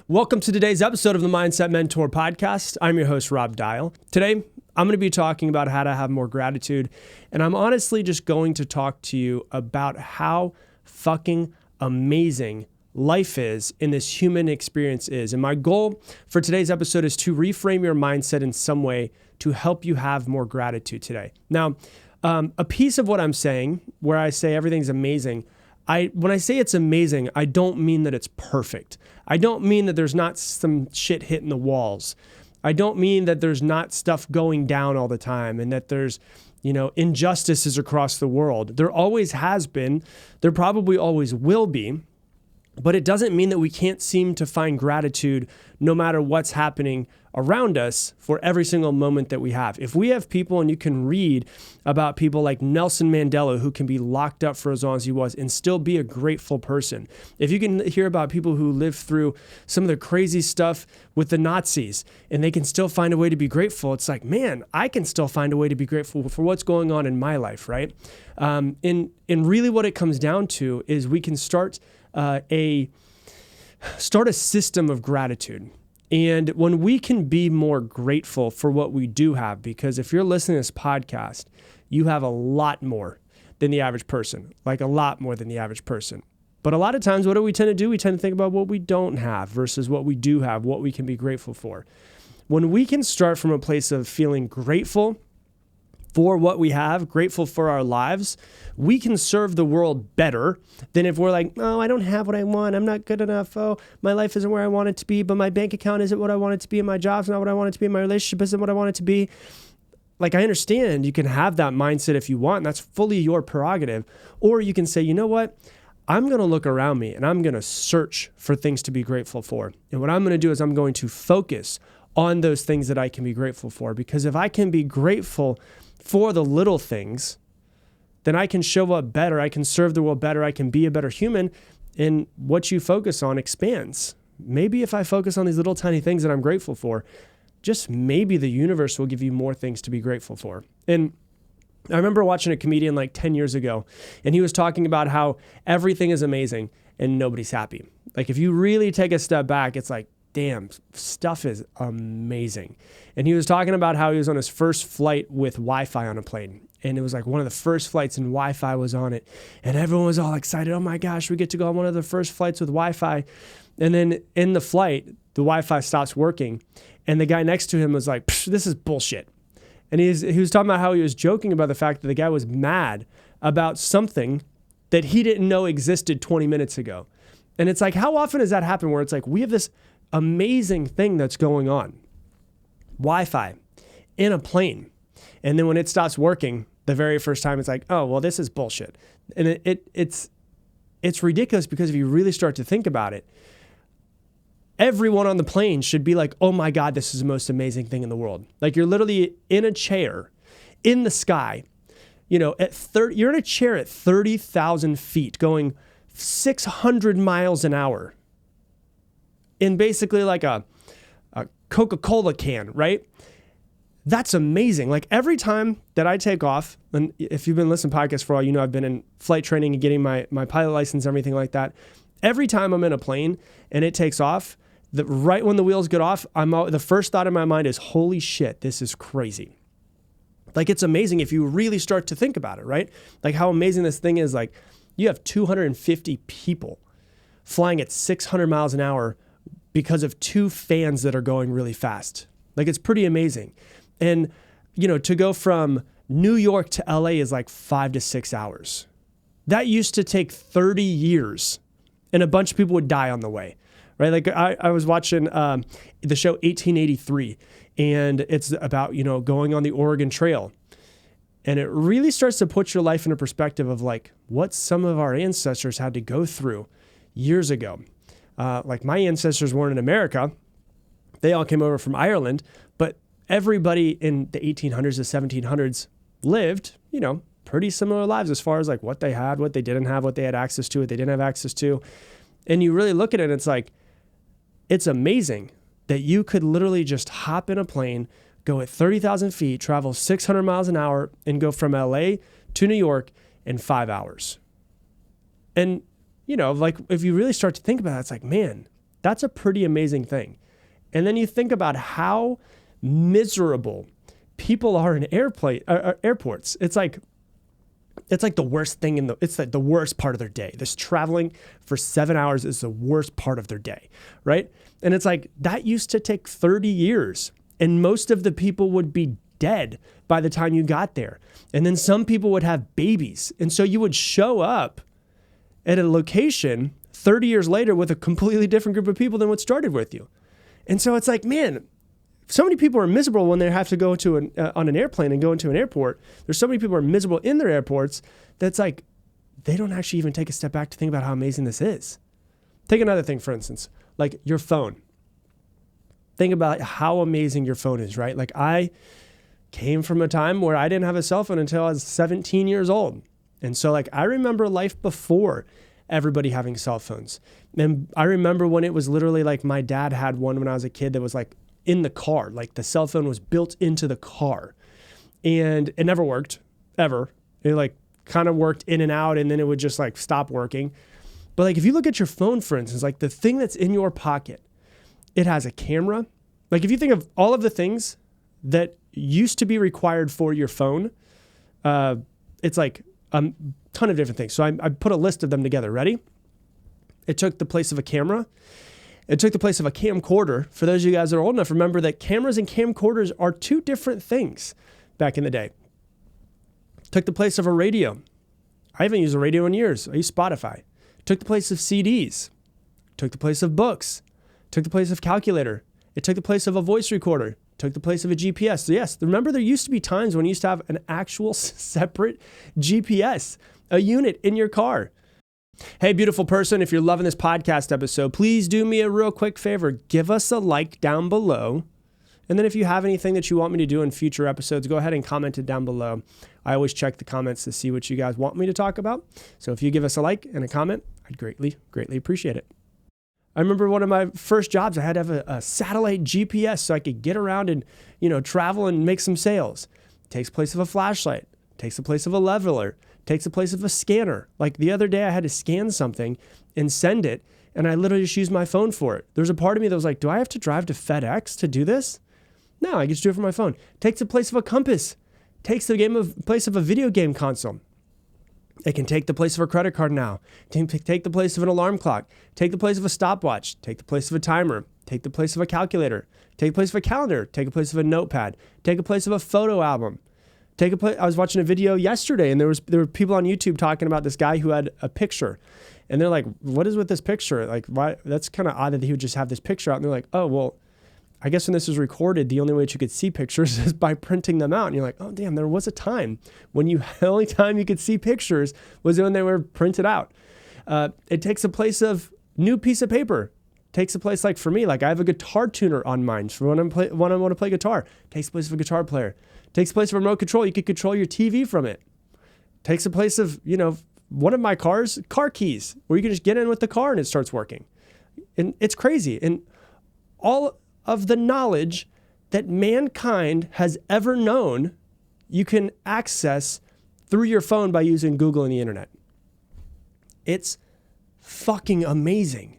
Welcome to today's episode of the Mindset Mentor Podcast. I'm your host, Rob Dial. Today, I'm going to be talking about how to have more gratitude, and I'm honestly just going to talk to you about how fucking amazing life is and this human experience is. And my goal for today's episode is to reframe your mindset in some way to help you have more gratitude today. Now, a piece of what I'm saying, where I say everything's amazing, when I say it's amazing, I don't mean that it's perfect. I don't mean that there's not some shit hitting the walls. I don't mean that there's not stuff going down all the time and that there's, injustices across the world. There always has been. There probably always will be. But it doesn't mean that we can't seem to find gratitude no matter what's happening around us for every single moment that we have. If we have people, and you can read about people like Nelson Mandela, who can be locked up for as long as he was and still be a grateful person. If you can hear about people who lived through some of the crazy stuff with the Nazis and they can still find a way to be grateful, it's like, man, I can still find a way to be grateful for what's going on in my life, right? And really what it comes down to is we can start a system of gratitude. And when we can be more grateful for what we do have, because if you're listening to this podcast, you have a lot more than the average person, like a lot more than the average person. But a lot of times, what do we tend to do? We tend to think about what we don't have versus what we do have, what we can be grateful for. When we can start from a place of feeling grateful for what we have, grateful for our lives, we can serve the world better than if we're like, oh, I don't have what I want. I'm not good enough. Oh, my life isn't where I want it to be, but my bank account isn't what I want it to be, and my job's not what I want it to be, and my relationship isn't what I want it to be. Like, I understand you can have that mindset if you want, and that's fully your prerogative. Or you can say, you know what? I'm going to look around me and I'm going to search for things to be grateful for. And what I'm going to do is I'm going to focus on those things that I can be grateful for. Because if I can be grateful for the little things, then I can show up better, I can serve the world better, I can be a better human, and what you focus on expands. Maybe if I focus on these little tiny things that I'm grateful for, just maybe the universe will give you more things to be grateful for. And I remember watching a comedian like 10 years ago, and he was talking about how everything is amazing and nobody's happy. Like, if you really take a step back, it's like, damn, stuff is amazing. And he was talking about how he was on his first flight with Wi-Fi on a plane. And it was like one of the first flights and Wi-Fi was on it. And everyone was all excited. Oh my gosh, we get to go on one of the first flights with Wi-Fi. And then in the flight, the Wi-Fi stops working. And the guy next to him was like, this is bullshit. And he was talking about how he was joking about the fact that the guy was mad about something that he didn't know existed 20 minutes ago. And it's like, how often does that happen where it's like, we have this amazing thing that's going on, Wi-Fi in a plane, and then when it stops working the very first time, it's like, oh, well, this is bullshit. And it's ridiculous, because if you really start to think about it, everyone on the plane should be like, oh my God, this is the most amazing thing in the world. Like, you're literally in a chair in the sky, you're in a chair at 30,000 feet going 600 miles an hour in basically like a Coca-Cola can, right? That's amazing. Like, every time that I take off, and if you've been listening to podcasts for a while, you know I've been in flight training and getting my pilot license and everything like that. Every time I'm in a plane and it takes off, right when the wheels get off, the first thought in my mind is, holy shit, this is crazy. Like, it's amazing if you really start to think about it, right? Like, how amazing this thing is. Like, you have 250 people flying at 600 miles an hour because of two fans that are going really fast. Like, it's pretty amazing. And, to go from New York to LA is like 5 to 6 hours. That used to take 30 years, and a bunch of people would die on the way, right? Like, I was watching the show 1883, and it's about, going on the Oregon Trail. And it really starts to put your life in a perspective of like what some of our ancestors had to go through years ago. Like, my ancestors weren't in America. They all came over from Ireland, but everybody in the 1800s to 1700s lived, pretty similar lives as far as like what they had, what they didn't have, what they had access to, what they didn't have access to. And you really look at it and it's like, it's amazing that you could literally just hop in a plane, go at 30,000 feet, travel 600 miles an hour, and go from LA to New York in 5 hours. And, like, if you really start to think about it, it's like, man, That's a pretty amazing thing. And then you think about how miserable people are in airports. It's like the worst thing it's like the worst part of their day. This traveling for 7 hours is the worst part of their day, right? And it's like that used to take 30 years and most of the people would be dead by the time you got there. And then some people would have babies. And so you would show up at a location 30 years later with a completely different group of people than what started with you. And so it's like, man, so many people are miserable when they have to go to on an airplane and go into an airport. There's so many people who are miserable in their airports that's like, they don't actually even take a step back to think about how amazing this is. Take another thing, for instance, like your phone. Think about how amazing your phone is, right? Like I came from a time where I didn't have a cell phone until I was 17 years old. And so like, I remember life before everybody having cell phones. And I remember when it was literally like my dad had one when I was a kid that was like in the car, like the cell phone was built into the car and it never worked ever. It like kind of worked in and out and then it would just like stop working. But like, if you look at your phone, for instance, like the thing that's in your pocket, it has a camera. Like if you think of all of the things that used to be required for your phone, it's like a ton of different things. So I put a list of them together. Ready? It took the place of a camera. It took the place of a camcorder. For those of you guys that are old enough, remember that cameras and camcorders are two different things back in the day. It took the place of a radio. I haven't used a radio in years. I use Spotify. It took the place of CDs. It took the place of books. It took the place of calculator. It took the place of a voice recorder. It took the place of a GPS. So yes, remember there used to be times when you used to have an actual separate GPS, a unit in your car. Hey, beautiful person, if you're loving this podcast episode, please do me a real quick favor. Give us a like down below. And then if you have anything that you want me to do in future episodes, go ahead and comment it down below. I always check the comments to see what you guys want me to talk about. So if you give us a like and a comment, I'd greatly appreciate it. I remember one of my first jobs, I had to have a satellite GPS so I could get around and, travel and make some sales. It takes the place of a flashlight, takes the place of a leveler, takes the place of a scanner. Like the other day I had to scan something and send it, and I literally just used my phone for it. There's a part of me that was like, do I have to drive to FedEx to do this? No, I can just do it from my phone. Takes the place of a compass, takes the place of a video game console. It can take the place of a credit card now, take the place of an alarm clock, take the place of a stopwatch, take the place of a timer, take the place of a calculator, take the place of a calendar, take the place of a notepad, take the place of a photo album. I was watching a video yesterday and there were people on YouTube talking about this guy who had a picture and they're like, what is with this picture? Like, why? That's kind of odd that he would just have this picture out. And they're like, oh, well, I guess when this was recorded, the only way that you could see pictures is by printing them out. And you're like, oh, damn, there was a time when the only time you could see pictures was when they were printed out. It takes the place of new piece of paper. Takes a place, like for me, like I have a guitar tuner on mine for when I want to play guitar. Takes the place of a guitar player. Takes the place of a remote control. You could control your TV from it. Takes the place of, one of my car keys, where you can just get in with the car and it starts working. And it's crazy. And all of the knowledge that mankind has ever known, you can access through your phone by using Google and the internet. It's fucking amazing.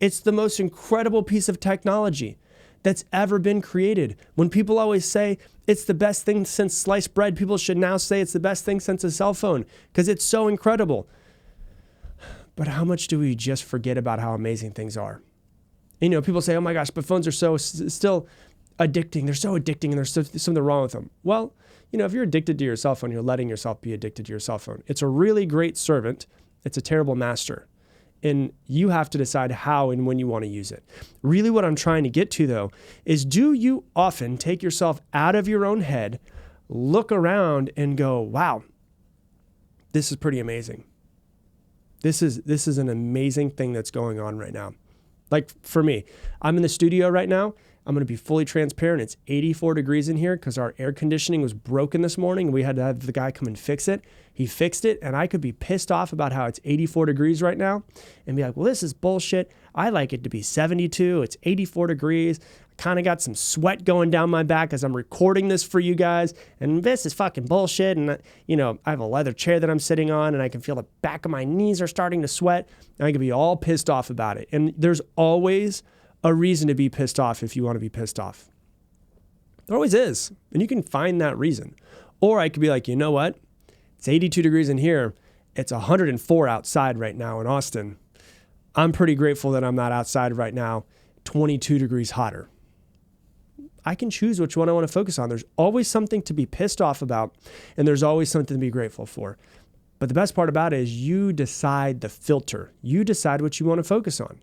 It's the most incredible piece of technology that's ever been created. When people always say it's the best thing since sliced bread, people should now say it's the best thing since a cell phone because it's so incredible. But how much do we just forget about how amazing things are? People say, oh my gosh, but phones are still addicting. They're so addicting and there's something wrong with them. Well, if you're addicted to your cell phone, you're letting yourself be addicted to your cell phone. It's a really great servant. It's a terrible master. And you have to decide how and when you want to use it. Really what I'm trying to get to, though, is do you often take yourself out of your own head, look around and go, wow, this is pretty amazing. This is an amazing thing that's going on right now. Like for me, I'm in the studio right now. I'm going to be fully transparent. It's 84 degrees in here because our air conditioning was broken this morning. We had to have the guy come and fix it. He fixed it, and I could be pissed off about how it's 84 degrees right now and be like, well, this is bullshit. I like it to be 72. It's 84 degrees. kind of got some sweat going down my back as I'm recording this for you guys. And this is fucking bullshit. And, I have a leather chair that I'm sitting on and I can feel the back of my knees are starting to sweat. And I can be all pissed off about it. And there's always a reason to be pissed off if you want to be pissed off. There always is. And you can find that reason. Or I could be like, you know what? It's 82 degrees in here. It's 104 outside right now in Austin. I'm pretty grateful that I'm not outside right now, 22 degrees hotter. I can choose which one I want to focus on. There's always something to be pissed off about, and there's always something to be grateful for. But the best part about it is you decide the filter. You decide what you want to focus on.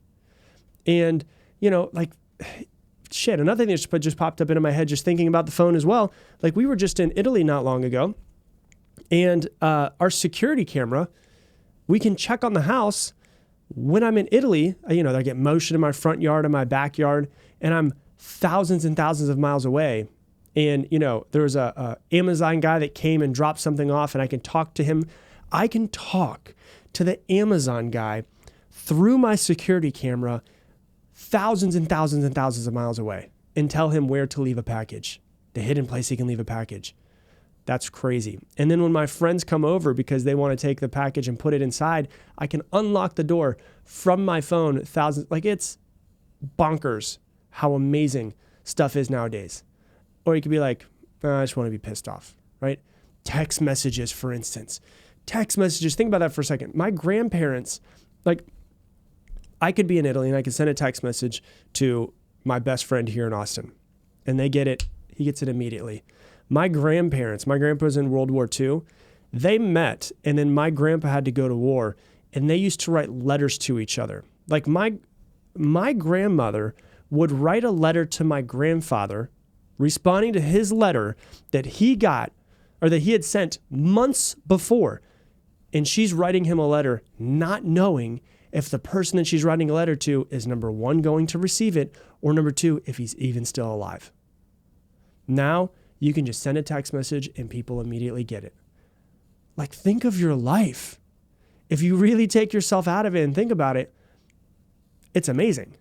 And, another thing that just popped up into my head just thinking about the phone as well. Like, we were just in Italy not long ago, and our security camera, we can check on the house when I'm in Italy. I get motion in my front yard and my backyard, and I'm thousands and thousands of miles away. And, there was a Amazon guy that came and dropped something off, and I can talk to him. I can talk to the Amazon guy through my security camera thousands and thousands and thousands of miles away and tell him where to leave a package, the hidden place he can leave a package. That's crazy. And then when my friends come over because they want to take the package and put it inside, I can unlock the door from my phone thousands. Like, it's bonkers how amazing stuff is nowadays. Or you could be like, I just want to be pissed off, right? Text messages, for instance. Text messages, think about that for a second. My grandparents, I could be in Italy and I could send a text message to my best friend here in Austin, and they get it. He gets it immediately. My grandpa's in World War II. They met, and then my grandpa had to go to war, and they used to write letters to each other. Like, my grandmother would write a letter to my grandfather responding to his letter that he got, or that he had sent months before. And she's writing him a letter not knowing if the person that she's writing a letter to is, number one, going to receive it, or number two, if he's even still alive. Now, you can just send a text message and people immediately get it. Like, think of your life. If you really take yourself out of it and think about it, it's amazing.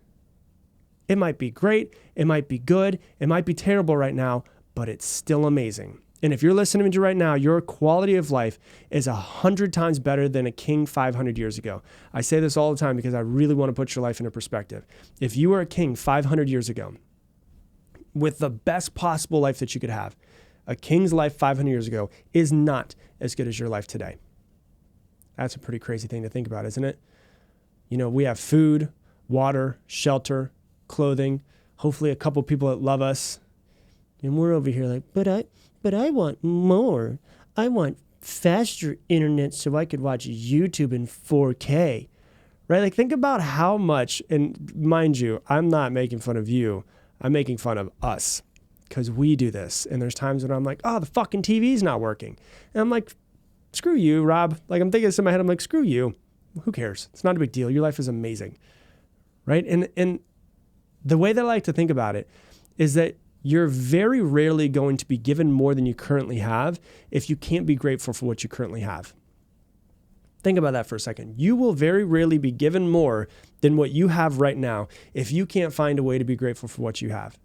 It might be great, it might be good, it might be terrible right now, but it's still amazing. And if you're listening to right now, your quality of life is 100 times better than a king 500 years ago. I say this all the time because I really want to put your life into perspective. If you were a king 500 years ago, with the best possible life that you could have, a king's life 500 years ago is not as good as your life today. That's a pretty crazy thing to think about, isn't it? We have food, water, shelter, clothing, hopefully a couple people that love us. And we're over here like, but I want more. I want faster internet so I could watch YouTube in 4K, right? Like, think about how much, and mind you, I'm not making fun of you. I'm making fun of us because we do this. And there's times when I'm like, the fucking TV's not working. And I'm like, screw you, Rob. Like, I'm thinking this in my head. I'm like, screw you. Who cares? It's not a big deal. Your life is amazing, right? And the way that I like to think about it is that you're very rarely going to be given more than you currently have if you can't be grateful for what you currently have. Think about that for a second. You will very rarely be given more than what you have right now if you can't find a way to be grateful for what you have.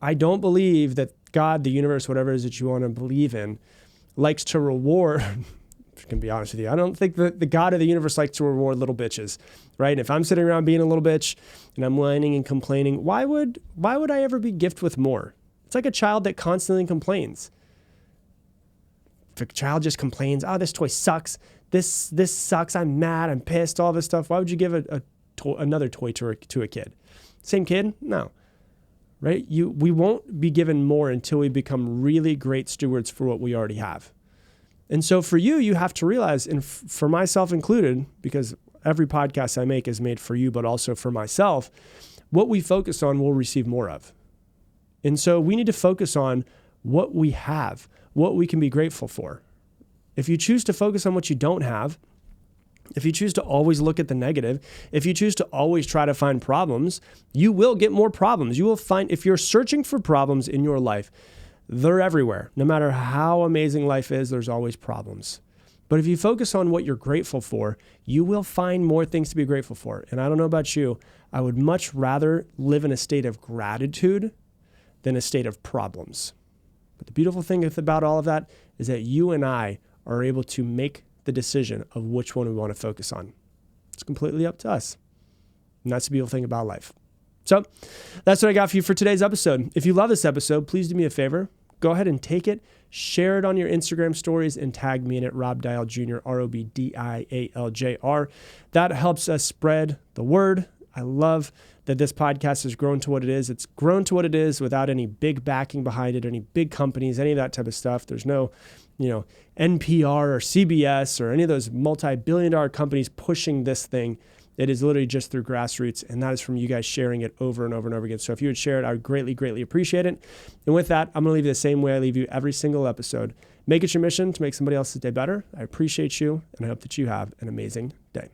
I don't believe that God, the universe, whatever it is that you want to believe in, likes to reward. I'm going to be honest with you. I don't think that the God of the universe likes to reward little bitches, right? And if I'm sitting around being a little bitch and I'm whining and complaining, why would I ever be gifted with more? It's like a child that constantly complains. If a child just complains, this toy sucks. This sucks. I'm mad. I'm pissed. All this stuff. Why would you give another toy to a kid? Same kid? No. Right? We won't be given more until we become really great stewards for what we already have. And so for you have to realize, and for myself included, because every podcast I make is made for you, but also for myself, what we focus on, we'll receive more of. And so we need to focus on what we have, what we can be grateful for. If you choose to focus on what you don't have, if you choose to always look at the negative, if you choose to always try to find problems, you will get more problems. You will find, if you're searching for problems in your life, they're everywhere. No matter how amazing life is, there's always problems. But if you focus on what you're grateful for, you will find more things to be grateful for. And I don't know about you, I would much rather live in a state of gratitude than a state of problems. But the beautiful thing about all of that is that you and I are able to make the decision of which one we want to focus on. It's completely up to us. And that's the beautiful thing about life. So that's what I got for you for today's episode. If you love this episode, please do me a favor. Go ahead and take it, share it on your Instagram stories, and tag me in it, Rob Dial Jr., ROBDIALJR. That helps us spread the word. I love that this podcast has grown to what it is. It's grown to what it is without any big backing behind it, any big companies, any of that type of stuff. There's no, NPR or CBS or any of those multi-billion-dollar companies pushing this thing. It is literally just through grassroots, and that is from you guys sharing it over and over and over again. So if you would share it, I would greatly, greatly appreciate it. And with that, I'm going to leave you the same way I leave you every single episode. Make it your mission to make somebody else's day better. I appreciate you, and I hope that you have an amazing day.